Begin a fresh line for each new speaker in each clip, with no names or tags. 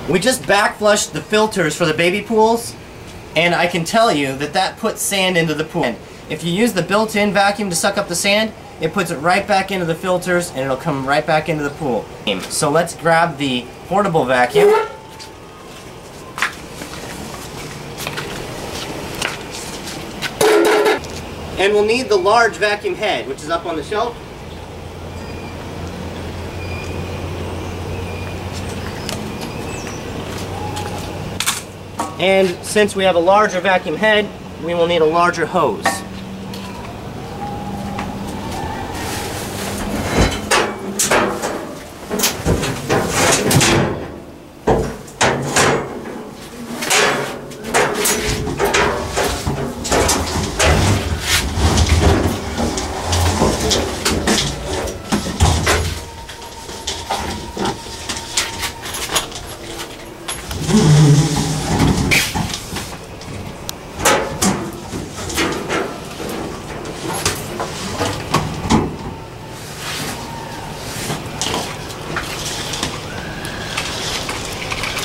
We just back flushed the filters for the baby pools, and I can tell you that that puts sand into the pool. If you use the built-in vacuum to suck up the sand, it puts it right back into the filters and it'll come right back into the pool. So let's grab the portable vacuum. And we'll need the large vacuum head, which is up on the shelf. And since we have a larger vacuum head, we will need a larger hose.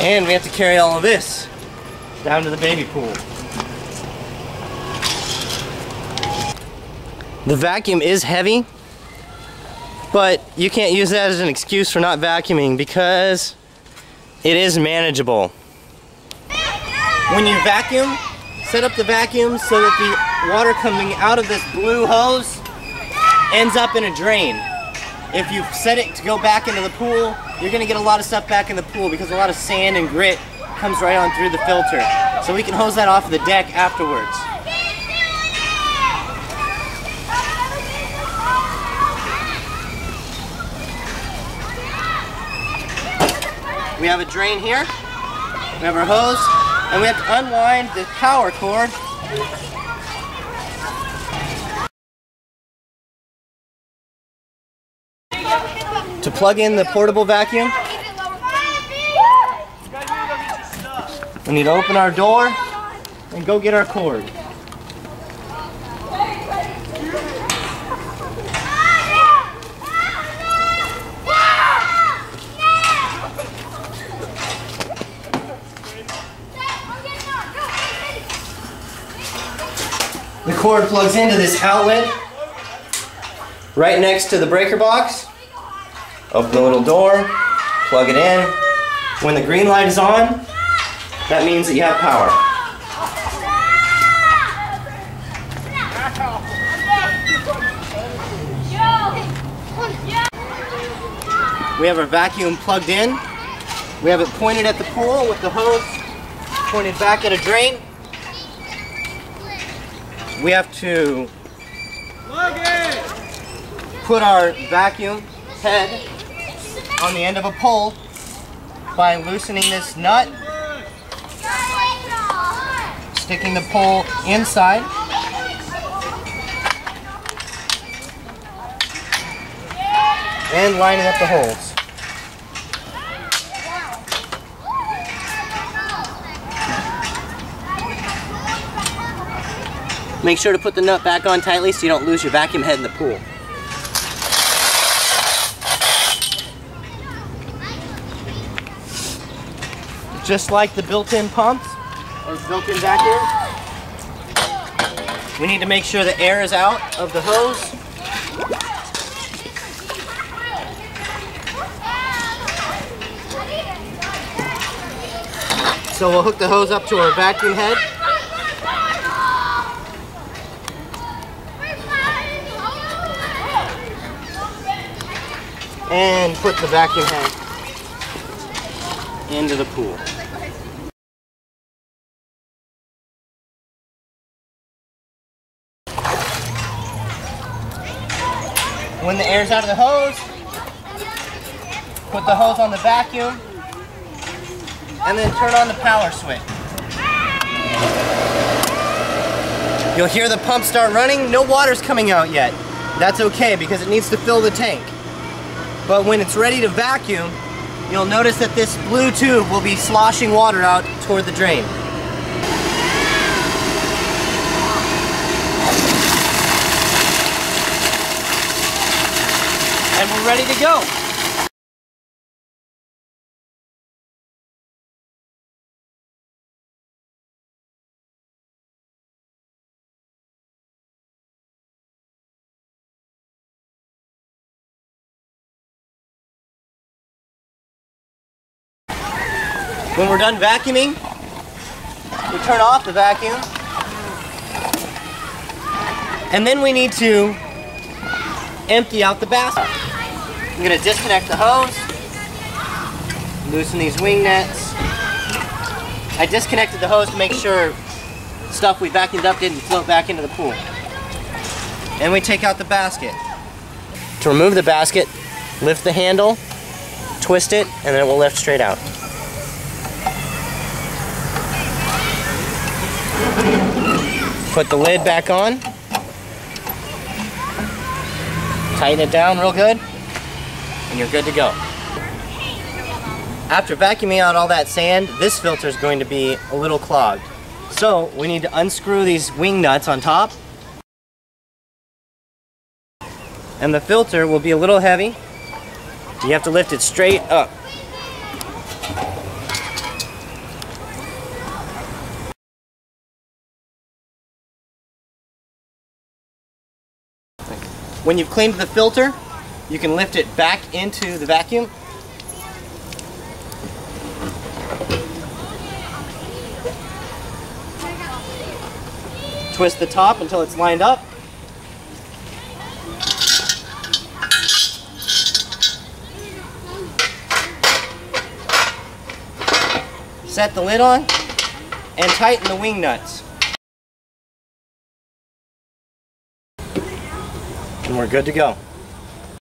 And we have to carry all of this down to the baby pool. The vacuum is heavy, but you can't use that as an excuse for not vacuuming because it is manageable. When you vacuum, set up the vacuum so that the water coming out of this blue hose ends up in a drain. If you set it to go back into the pool, you're going to get a lot of stuff back in the pool because a lot of sand and grit comes right on through the filter. So we can hose that off of the deck afterwards. We have a drain here, we have our hose, and we have to unwind the power cord. To plug in the portable vacuum, we need to open our door and go get our cord. The cord plugs into this outlet right next to the breaker box. Open the little door, plug it in. When the green light is on, that means that you have power. We have our vacuum plugged in. We have it pointed at the pool with the hose pointed back at a drain. We have to put our vacuum head on the end of a pole by loosening this nut, sticking the pole inside, and lining up the holes. Make sure to put the nut back on tightly so you don't lose your vacuum head in the pool. Just like the built-in pumps or built-in vacuum, we need to make sure the air is out of the hose. So we'll hook the hose up to our vacuum head. And put the vacuum head into the pool. When the air's out of the hose, put the hose on the vacuum and then turn on the power switch. You'll hear the pump start running. No water's coming out yet. That's okay because it needs to fill the tank. But when it's ready to vacuum, you'll notice that this blue tube will be sloshing water out toward the drain. And we're ready to go. When we're done vacuuming, we turn off the vacuum. And then we need to empty out the basket. I'm going to disconnect the hose, loosen these wing nets. I disconnected the hose to make sure stuff we vacuumed up didn't float back into the pool. And we take out the basket. To remove the basket, lift the handle, twist it, and then it will lift straight out. Put the lid back on. Tighten it down real good, and you're good to go. After vacuuming out all that sand, this filter is going to be a little clogged. So we need to unscrew these wing nuts on top. And the filter will be a little heavy. You have to lift it straight up. When you've cleaned the filter, you can lift it back into the vacuum. Twist the top until it's lined up. Set the lid on and tighten the wing nuts. And we're good to go.